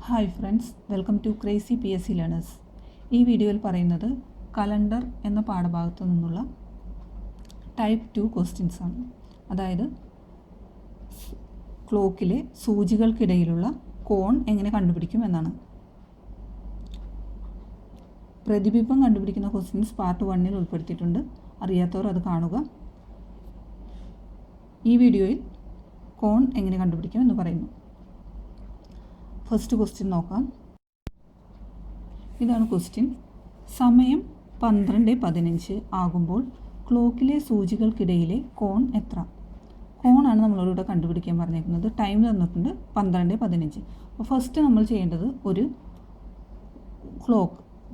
Hi friends, welcome to crazy PSC learners. ഈ വീഡിയോയിൽ പറയുന്നത് കലണ്ടർ എന്ന പാഠഭാഗത്തു നിന്നുള്ള ടൈപ്പ് 2 ക്വസ്റ്റ്യൻസ് ആണ്. അതായത് ക്ലോക്കിലെ സൂചികൾക്കിടയിലുള്ള കോൺ എങ്ങനെ കണ്ടുപിടിക്കും എന്നാണ്. പ്രതിബിംബം കണ്ടുപിടിക്കുന്ന ക്വസ്റ്റ്യൻസ് പാർട്ട് 1-ൽ ഉൾപ്പെടുത്തിയിട്ടുണ്ട്. അറിയാത്തവർ അത് കാണുക. ഈ വീഡിയോയിൽ കോൺ എങ്ങനെ കണ്ടുപിടിക്കും എന്ന് പറയുന്നു. ഫസ്റ്റ് ക്വസ്റ്റ്യൻ നോക്കാം. ഇതാണ് ക്വസ്റ്റ്യൻ. സമയം 12:15 ആകുമ്പോൾ ക്ലോക്കിലെ സൂചികൾക്കിടയിലെ കോൺ എത്ര? കോണാണ് നമ്മളിവിടെ കണ്ടുപിടിക്കാൻ പറഞ്ഞേക്കുന്നത്. ടൈം തന്നിട്ടുണ്ട് 12:15. അപ്പോൾ ഫസ്റ്റ് നമ്മൾ ചെയ്യേണ്ടത് ഒരു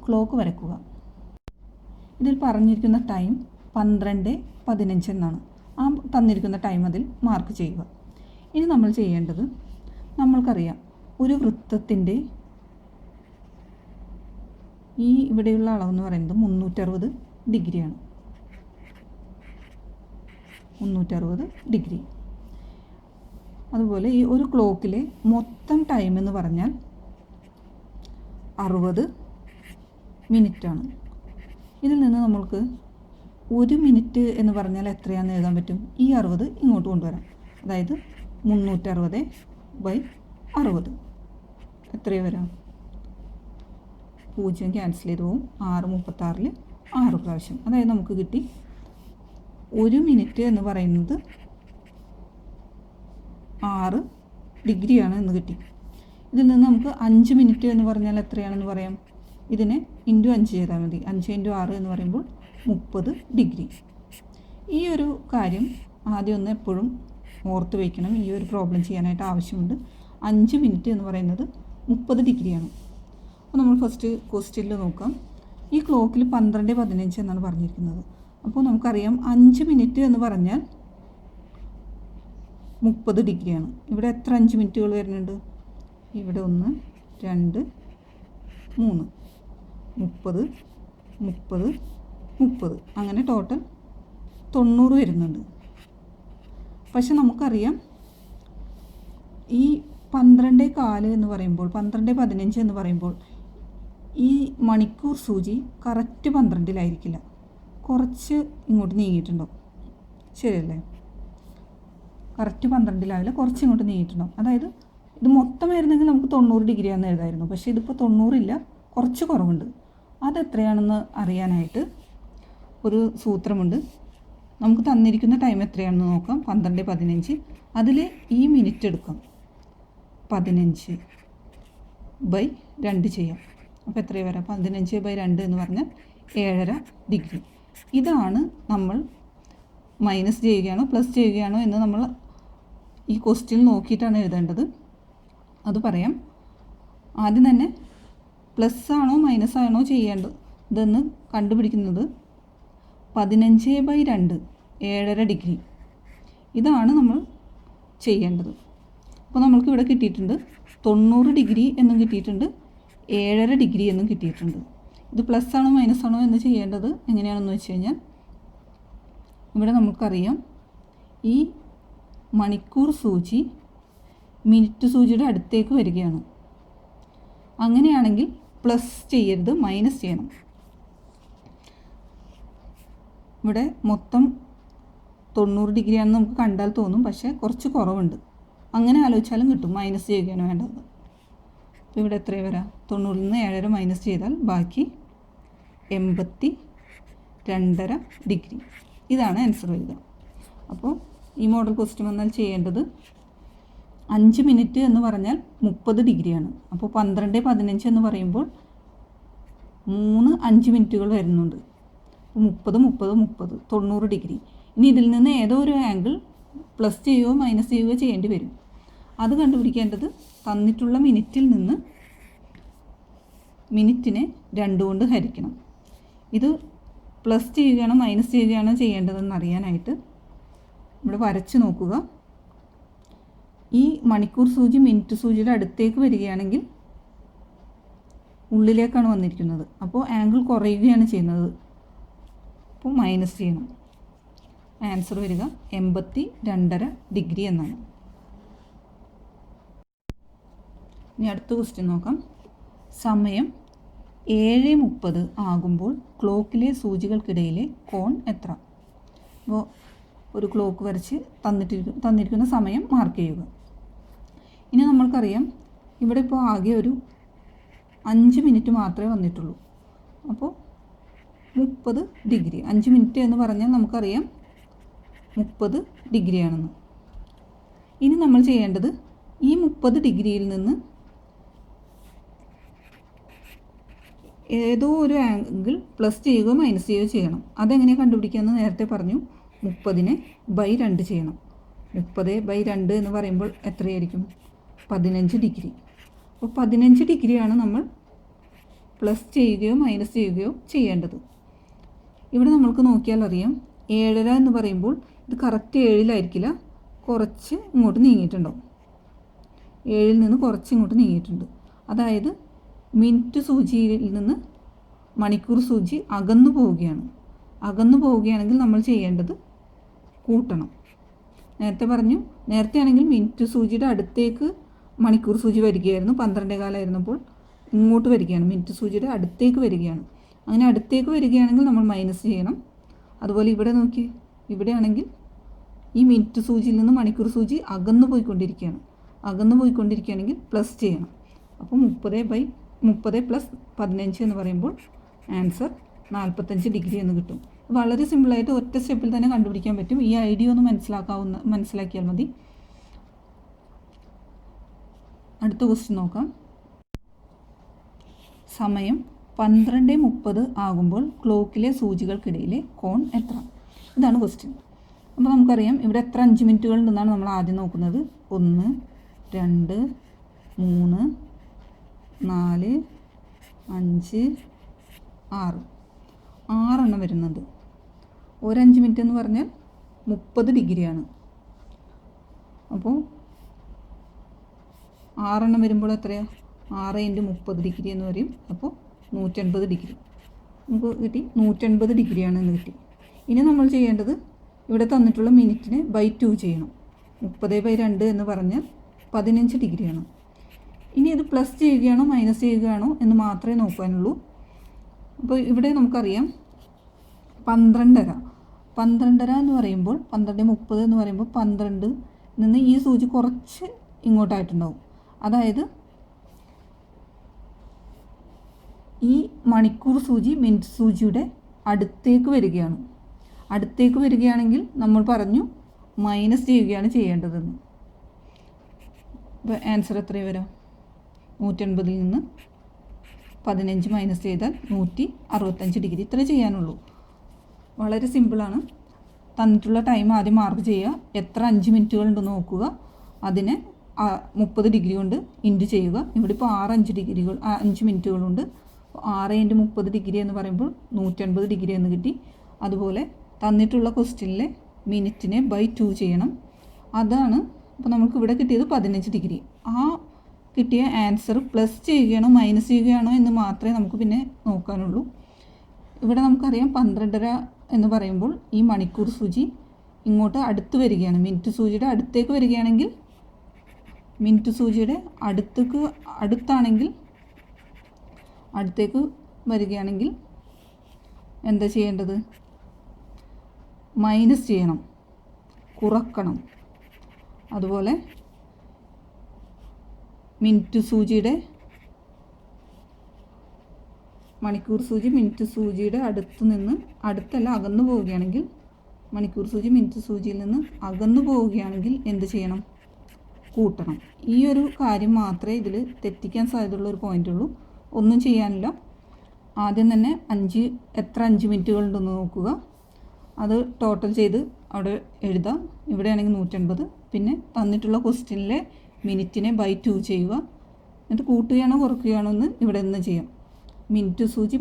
ക്ലോക്ക് വരയ്ക്കുക. ഇതിൽ പറഞ്ഞിരിക്കുന്ന ടൈം 12:15 എന്നാണ്. ആ തന്നിരിക്കുന്ന ടൈം അതിൽ മാർക്ക് ചെയ്യുക. ഇനി നമ്മൾ ചെയ്യേണ്ടത്, നമ്മൾക്കറിയാം ഒരു വൃത്തത്തിൻ്റെ ഈ ഇവിടെയുള്ള അളവെന്ന് പറയുന്നത് 360 ഡിഗ്രിയാണ്. 360 ഡിഗ്രി. അതുപോലെ ഈ ഒരു ക്ലോക്കിലെ മൊത്തം ടൈം എന്ന് പറഞ്ഞാൽ 60 മിനിറ്റാണ്. ഇതിൽ നിന്ന് നമ്മൾക്ക് 1 മിനിറ്റ് എന്ന് പറഞ്ഞാൽ എത്രയാണെന്ന് എഴുതാൻ പറ്റും? ഈ 60 ഇങ്ങോട്ട് കൊണ്ടുവരാം. അതായത് 360/60 എത്രയും വരാം? 0 ക്യാൻസൽ ചെയ്ത് പോവും. 6×36 6 പ്രാവശ്യം. അതായത് നമുക്ക് കിട്ടി 1 മിനിറ്റ് എന്ന് പറയുന്നത് 6 ഡിഗ്രിയാണ് എന്ന് കിട്ടി. ഇതിൽ നിന്ന് നമുക്ക് 5 മിനിറ്റ് എന്ന് പറഞ്ഞാൽ എത്രയാണെന്ന് പറയാം? ഇതിനെ × 5 ചെയ്താൽ മതി. 5 × 6 എന്ന് പറയുമ്പോൾ 30 ഡിഗ്രി. ഈ ഒരു കാര്യം ആദ്യം ഒന്ന് എപ്പോഴും ഓർത്ത് വയ്ക്കണം. ഈ ഒരു പ്രോബ്ലം ചെയ്യാനായിട്ട് ആവശ്യമുണ്ട്. 5 മിനിറ്റ് എന്ന് പറയുന്നത് 30 ഡിഗ്രിയാണ്. അപ്പോൾ നമ്മൾ ഫസ്റ്റ് ക്വസ്റ്റ്യനിൽ നോക്കാം. ഈ ക്ലോക്കിൽ 12:15 എന്നാണ് പറഞ്ഞിരിക്കുന്നത്. അപ്പോൾ നമുക്കറിയാം 5 മിനിറ്റ് എന്ന് പറഞ്ഞാൽ 30 ഡിഗ്രിയാണ്. ഇവിടെ എത്ര 5 മിനിറ്റുകൾ വരുന്നുണ്ട്? ഇവിടെ 1 2 3 30 30 30 അങ്ങനെ ടോട്ടൽ 90 വരുന്നുണ്ട്. പക്ഷെ നമുക്കറിയാം ഈ 12:15 എന്ന് പറയുമ്പോൾ 12:15 എന്ന് പറയുമ്പോൾ ഈ മണിക്കൂർ സൂചി കറക്റ്റ് 12-ലായിരിക്കില്ല. കുറച്ച് ഇങ്ങോട്ട് നീങ്ങിയിട്ടുണ്ടാവും. ശരിയല്ലേ? കറക്റ്റ് 12-ലാവില്ല, കുറച്ച് ഇങ്ങോട്ട് നീങ്ങിയിട്ടുണ്ടാവും. അതായത് ഇത് മൊത്തം ആയിരുന്നെങ്കിൽ നമുക്ക് 90 ഡിഗ്രിയാണെന്ന് എഴുതായിരുന്നു. പക്ഷേ ഇതിപ്പോൾ 90 ഇല്ല, കുറച്ച് കുറവുണ്ട്. അതെത്രയാണെന്ന് അറിയാനായിട്ട് ഒരു സൂത്രമുണ്ട്. നമുക്ക് തന്നിരിക്കുന്ന ടൈം എത്രയാണെന്ന് നോക്കാം. 12:15. അതിൽ ഈ മിനിറ്റ് എടുക്കാം. 15/2 ചെയ്യാം. അപ്പോൾ എത്രയും വരാം? 15/2 എന്ന് പറഞ്ഞാൽ 7.5 ഡിഗ്രി. ഇതാണ് നമ്മൾ മൈനസ് ചെയ്യുകയാണോ പ്ലസ് ചെയ്യുകയാണോ എന്ന് നമ്മൾ ഈ ക്വസ്റ്റ്യൻ നോക്കിയിട്ടാണ് എഴുതേണ്ടത്. അത് പറയാം. ആദ്യം തന്നെ പ്ലസ് ആണോ മൈനസ് ആണോ ചെയ്യേണ്ടതെന്ന് കണ്ടുപിടിക്കുന്നത് 15/2 7.5 ഡിഗ്രി. ഇതാണ് നമ്മൾ ചെയ്യേണ്ടത്. അപ്പോൾ നമ്മൾക്ക് ഇവിടെ കിട്ടിയിട്ടുണ്ട് 90 ഡിഗ്രി എന്നും കിട്ടിയിട്ടുണ്ട്, 7.5 ഡിഗ്രി എന്നും കിട്ടിയിട്ടുണ്ട്. ഇത് പ്ലസ് ആണോ മൈനസ് ആണോ എന്ന് ചെയ്യേണ്ടത് എങ്ങനെയാണെന്ന് വെച്ച് കഴിഞ്ഞാൽ, ഇവിടെ നമുക്കറിയാം ഈ മണിക്കൂർ സൂചി മിനിറ്റ് സൂചിയുടെ അടുത്തേക്ക് വരികയാണ്. അങ്ങനെയാണെങ്കിൽ പ്ലസ് ചെയ്യരുത്, മൈനസ് ചെയ്യണം. ഇവിടെ മൊത്തം 90 ഡിഗ്രിയാണെന്ന് നമുക്ക് കണ്ടാൽ തോന്നും, പക്ഷേ കുറച്ച് കുറവുണ്ട്. അങ്ങനെ ആലോചിച്ചാലും കിട്ടും. മൈനസ് ചെയ്യുകയാണ് വേണ്ടത്. അപ്പോൾ ഇവിടെ എത്രയും വരാം? 90-ൽ നിന്ന് 7.5 മൈനസ് ചെയ്താൽ ബാക്കി 82.5 ഡിഗ്രി. ഇതാണ് ആൻസർ വരിക. അപ്പോൾ ഈ മോഡൽ ക്വസ്റ്റ്യൻ വന്നാൽ ചെയ്യേണ്ടത് 5 മിനിറ്റ് എന്ന് പറഞ്ഞാൽ 30 ഡിഗ്രിയാണ്. അപ്പോൾ 12:15 എന്ന് പറയുമ്പോൾ 3 5 മിനിറ്റുകൾ വരുന്നുണ്ട്. 30 30 30 90 ഡിഗ്രി. ഇനി ഇതിൽ നിന്ന് ഏതോ ഒരു ആംഗിൾ പ്ലസ് ചെയ്യുകയോ മൈനസ് ചെയ്യുകയോ ചെയ്യേണ്ടി വരും. അത് കണ്ടുപിടിക്കേണ്ടത് തന്നിട്ടുള്ള മിനിറ്റിൽ നിന്ന് മിനിറ്റിനെ 2 കൊണ്ട് ഹരിക്കണം. ഇത് പ്ലസ് ചെയ്യുകയാണോ മൈനസ് ചെയ്യുകയാണോ ചെയ്യേണ്ടതെന്ന് അറിയാനായിട്ട് ഇവിടെ വരച്ച് നോക്കുക. ഈ മണിക്കൂർ സൂചി മിനിറ്റ് സൂചിയുടെ അടുത്തേക്ക് വരികയാണെങ്കിൽ ഉള്ളിലേക്കാണ് വന്നിരിക്കുന്നത്. അപ്പോൾ ആംഗിൾ കുറയുകയാണ് ചെയ്യുന്നത്. അപ്പോൾ മൈനസ് ചെയ്യണം. ആൻസർ വരിക 82.5 ഡിഗ്രി എന്നാണ്. ഇനി അടുത്ത ക്വസ്റ്റ്യൻ നോക്കാം. സമയം 7:30 ആകുമ്പോൾ ക്ലോക്കിലെ സൂചികൾക്കിടയിലെ കോൺ എത്ര? അപ്പോൾ ഒരു ക്ലോക്ക് വരച്ച് തന്നിരിക്കുന്ന സമയം മാർക്ക് ചെയ്യുക. ഇനി നമ്മൾക്കറിയാം ഇവിടെ ഇപ്പോൾ ആകെ ഒരു 5 മിനിറ്റ് മാത്രമേ വന്നിട്ടുള്ളൂ. അപ്പോൾ 30 ഡിഗ്രി, 5 മിനിറ്റ് എന്ന് പറഞ്ഞാൽ നമുക്കറിയാം 30 ഡിഗ്രിയാണെന്ന്. ഇനി നമ്മൾ ചെയ്യേണ്ടത് ഈ 30 ഡിഗ്രിയിൽ നിന്ന് ഏതോ ഒരു ആംഗിൾ പ്ലസ് ചെയ്യുകയോ മൈനസ് ചെയ്യുകയോ ചെയ്യണം. അതെങ്ങനെയാണ് കണ്ടുപിടിക്കാമെന്ന് നേരത്തെ പറഞ്ഞു. 30നെ ബൈ 2 ചെയ്യണം. 30/2 എന്ന് പറയുമ്പോൾ എത്രയായിരിക്കും? 15 ഡിഗ്രി. അപ്പോൾ 15 ഡിഗ്രിയാണ് നമ്മൾ പ്ലസ് ചെയ്യുകയോ മൈനസ് ചെയ്യുകയോ ചെയ്യേണ്ടത്. ഇവിടെ നമ്മൾക്ക് നോക്കിയാൽ അറിയാം 7:30 എന്ന് പറയുമ്പോൾ ഇത് കറക്റ്റ് 7-ലായിരിക്കില്ല, കുറച്ച് ഇങ്ങോട്ട് നീങ്ങിയിട്ടുണ്ടാവും. 7-ൽ നിന്ന് കുറച്ച് ഇങ്ങോട്ട് നീങ്ങിയിട്ടുണ്ട്. അതായത് മിനിറ്റ് സൂചിയിൽ നിന്ന് മണിക്കൂർ സൂചി അകന്നു പോവുകയാണ്. അകന്നു പോവുകയാണെങ്കിൽ നമ്മൾ ചെയ്യേണ്ടത് കൂട്ടണം. നേരത്തെ ആണെങ്കിൽ മിനിറ്റ് സൂചിയുടെ അടുത്തേക്ക് മണിക്കൂർ സൂചി വരികയായിരുന്നു. 12:15 ആയിരുന്നപ്പോൾ ഇങ്ങോട്ട് വരികയാണ്, മിനിറ്റ് സൂചിയുടെ അടുത്തേക്ക് വരികയാണ്. അങ്ങനെ അടുത്തേക്ക് വരികയാണെങ്കിൽ നമ്മൾ മൈനസ് ചെയ്യണം. അതുപോലെ ഇവിടെ നോക്കി, ഇവിടെയാണെങ്കിൽ ഈ മിനിറ്റ് സൂചിയിൽ നിന്ന് മണിക്കൂർ സൂചി അകന്നു പോയിക്കൊണ്ടിരിക്കുകയാണെങ്കിൽ പ്ലസ് ചെയ്യണം. അപ്പോൾ 30 + 15 എന്ന് പറയുമ്പോൾ ആൻസർ 45 ഡിഗ്രി എന്ന് കിട്ടും. വളരെ സിമ്പിളായിട്ട് ഒറ്റ സ്റ്റെപ്പിൽ തന്നെ കണ്ടുപിടിക്കാൻ പറ്റും. ഈ ഐഡിയ ഒന്ന് മനസ്സിലാക്കിയാൽ മതി. അടുത്ത ക്വസ്റ്റ്യൻ നോക്കാം. സമയം 12:30 ആകുമ്പോൾ ക്ലോക്കിലെ സൂചികൾക്കിടയിലെ കോൺ എത്ര? ഇതാണ് ക്വസ്റ്റ്യൻ. അപ്പോൾ നമുക്കറിയാം ഇവിടെ എത്ര 5 മിനിറ്റുകൾ ഉണ്ടെന്നാണ് നമ്മൾ ആദ്യം നോക്കുന്നത്. 1, 2, 3, 4, 5, 6. 6 എണ്ണം വരുന്നുണ്ട്. ഒരു 5 മിനിറ്റ് എന്ന് പറഞ്ഞാൽ 30 ഡിഗ്രിയാണ്. അപ്പോൾ 6 എണ്ണം വരുമ്പോൾ എത്രയാണ്? 6 × 30 ഡിഗ്രി എന്ന് പറയും. അപ്പോൾ 180 ഡിഗ്രി നമുക്ക് കിട്ടി. 180 ഡിഗ്രിയാണ് എന്ന് കിട്ടി. ഇനി നമ്മൾ ചെയ്യേണ്ടത് ഇവിടെ തന്നിട്ടുള്ള മിനിറ്റിനെ ബൈ 2 ചെയ്യണം. 30/2 എന്ന് പറഞ്ഞാൽ 15 ഡിഗ്രിയാണ്. ഇനി ഇത് പ്ലസ് ചെയ്യുകയാണോ മൈനസ് ചെയ്യുകയാണോ എന്ന് മാത്രമേ നോക്കാനുള്ളൂ. അപ്പോൾ ഇവിടെ നമുക്കറിയാം 12:30 എന്ന് പറയുമ്പോൾ 12:30 എന്ന് പറയുമ്പോൾ 12 നിന്ന് ഈ സൂചി കുറച്ച് ഇങ്ങോട്ടായിട്ടുണ്ടാവും. അതായത് ഈ മണിക്കൂർ സൂചി മിനിറ്റ് സൂചിയുടെ അടുത്തേക്ക് വരികയാണെങ്കിൽ നമ്മൾ പറഞ്ഞു മൈനസ് ചെയ്യുകയാണ് ചെയ്യേണ്ടതെന്ന്. അപ്പോൾ ആൻസർ എത്രയും വരാം? 180-ൽ നിന്ന് 15 മൈനസ് ചെയ്താൽ 165 ഡിഗ്രി. ഇത്രേ ചെയ്യാനുള്ളൂ. വളരെ സിമ്പിളാണ്. തന്നിട്ടുള്ള ടൈം ആദ്യം മാർക്ക് ചെയ്യുക. എത്ര 5 മിനിറ്റുകൾ ഉണ്ടെന്ന് നോക്കുക. അതിനെ 30 ഡിഗ്രി കൊണ്ട് ഇൻറ്റു ചെയ്യുക. ഇവിടെ ഇപ്പോൾ 5 മിനിറ്റുകളുണ്ട്. 6 × 30 ഡിഗ്രി എന്ന് പറയുമ്പോൾ 180 ഡിഗ്രി എന്ന് കിട്ടി. അതുപോലെ തന്നിട്ടുള്ള ക്വസ്റ്റ്യനിലെ മിനിറ്റിനെ ബൈ 2 ചെയ്യണം. അതാണ് അപ്പോൾ നമുക്ക് ഇവിടെ കിട്ടിയത് 15 ഡിഗ്രി. ആ കിട്ടിയ ആൻസർ പ്ലസ് ചെയ്യുകയാണോ മൈനസ് ചെയ്യുകയാണോ എന്ന് മാത്രമേ നമുക്ക് പിന്നെ നോക്കാനുള്ളൂ. ഇവിടെ നമുക്കറിയാം 12:30 എന്ന് പറയുമ്പോൾ ഈ മണിക്കൂർ സൂചി ഇങ്ങോട്ട് അടുത്ത് വരികയാണ്. മിനിറ്റ് സൂചിയുടെ അടുത്തേക്ക് വരികയാണെങ്കിൽ, മിനിറ്റ് സൂചിയുടെ അടുത്തേക്ക് വരികയാണെങ്കിൽ എന്താ ചെയ്യേണ്ടത്? മൈനസ് ചെയ്യണം, കുറക്കണം. അതുപോലെ മണിക്കൂർ സൂചി മിനിറ്റ് സൂചിയുടെ അടുത്തല്ല അകന്നു പോവുകയാണെങ്കിൽ, മണിക്കൂർ സൂചി മിനിറ്റ് സൂചിയിൽ നിന്ന് അകന്നു പോവുകയാണെങ്കിൽ എന്ത് ചെയ്യണം? കൂട്ടണം. ഈ ഒരു കാര്യം മാത്രമേ ഇതിൽ തെറ്റിക്കാൻ സാധ്യതയുള്ള ഒരു പോയിൻ്റുള്ളൂ. ഒന്നും ചെയ്യാനില്ല. ആദ്യം തന്നെ എത്ര 5 മിനിറ്റുകളുണ്ടെന്ന് നോക്കുക. അത് ടോട്ടൽ ചെയ്ത് അവിടെ എഴുതാം. ഇവിടെയാണെങ്കിൽ 180. പിന്നെ തന്നിട്ടുള്ള ക്വസ്റ്റ്യനിലെ മിനിറ്റിനെ ബൈ 2 ചെയ്യുക. എന്നിട്ട് കൂട്ടുകയാണോ കുറയ്ക്കുകയാണോ എന്ന് ഇവിടെ നിന്ന് ചെയ്യാം. മിനിറ്റ് സൂചി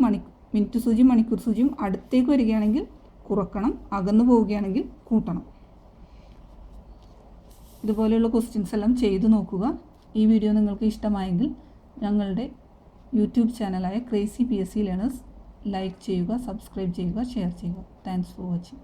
മണിക്കൂർ സൂചിയും അടുത്തേക്ക് വരികയാണെങ്കിൽ കുറക്കണം, അകന്നു പോവുകയാണെങ്കിൽ കൂട്ടണം. ഇതുപോലെയുള്ള ക്വസ്റ്റ്യൻസ് എല്ലാം ചെയ്തു നോക്കുക. ഈ വീഡിയോ നിങ്ങൾക്ക് ഇഷ്ടമായെങ്കിൽ ഞങ്ങളുടെ യൂട്യൂബ് ചാനലായ ക്രേസി PSC ലേണേഴ്സ് ലൈക്ക് ചെയ്യുക, സബ്സ്ക്രൈബ് ചെയ്യുക, ഷെയർ ചെയ്യുക. Thanks for watching.